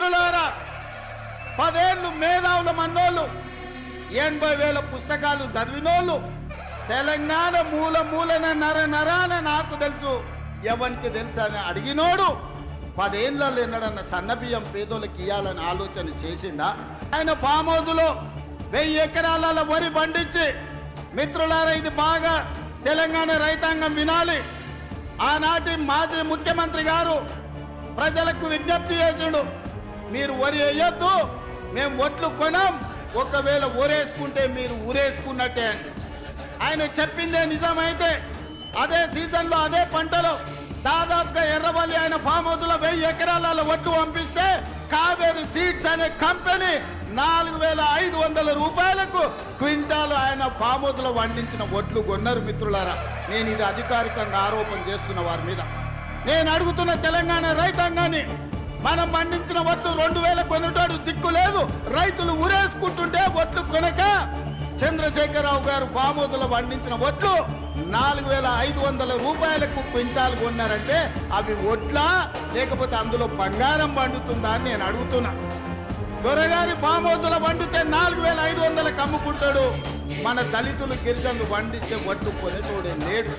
మిత్రులారా, 10 ఏళ్ళు మేధావుల మన్నోళ్ళు, 80,000 పుస్తకాలు చదివినోళ్ళు, తెలంగాణ మూల మూలన నరాన నాకు తెలుసు ఎవరికి తెలుసు అని అడిగినోడు 10 ఏళ్ళలో ఎన్నడన్న సన్నబియ్యం పేదోళ్ళకి ఇయ్యాలని ఆలోచన చేసిండా? ఆయన ఫామ్ హౌస్లో 1000 ఎకరాల వరి పండించి, మిత్రులారా ఇది బాగా తెలంగాణ రైతాంగం వినాలి. ఆనాటి మాజీ ముఖ్యమంత్రి గారు ప్రజలకు విజ్ఞప్తి చేసిండు, మీరు వరి వేయొద్దు, మేము ఒట్లు కొనం, ఒకవేళ ఊరేసుకుంటే మీరు ఊరేసుకున్నట్టే అని. ఆయన చెప్పిందే నిజమైతే అదే సీజన్లో అదే పంటలో దాదాపుగా ఎర్రవల్లి ఆయన ఫామ్ హౌస్లో 1000 ఎకరాల ఒట్టు పంపిస్తే కావేరి సీడ్స్ అనే కంపెనీ 4,500 రూపాయలకు క్వింటాలు ఆయన ఫామ్ హౌస్లో వండించిన ఒట్లు కొన్నారు. మిత్రులారా, నేను ఇది అధికారికంగా ఆరోపణ చేస్తున్న వారి మీద. నేను అడుగుతున్న తెలంగాణ రైతాంగాన్ని, మనం పండించిన ఒట్లు 2,000 కొనేటోడు దిక్కు లేదు, రైతులు ఊరేసుకుంటుంటే ఒట్లు కొనక చంద్రశేఖరరావు గారు ఫామ్ హౌస్లో పండించిన ఒట్లు 4,500 రూపాయలకు క్వింటాలు కొన్నారంటే అవి ఒట్లా లేకపోతే అందులో బంగారం పండుతుందా అని నేను అడుగుతున్నా. దొరగారి ఫామ్ హౌస్లో పండితే 4,500 అమ్ముకుంటాడు, మన దళితులు గిరిజనులు పండిస్తే ఒట్లు కొనేటోడే లేడు.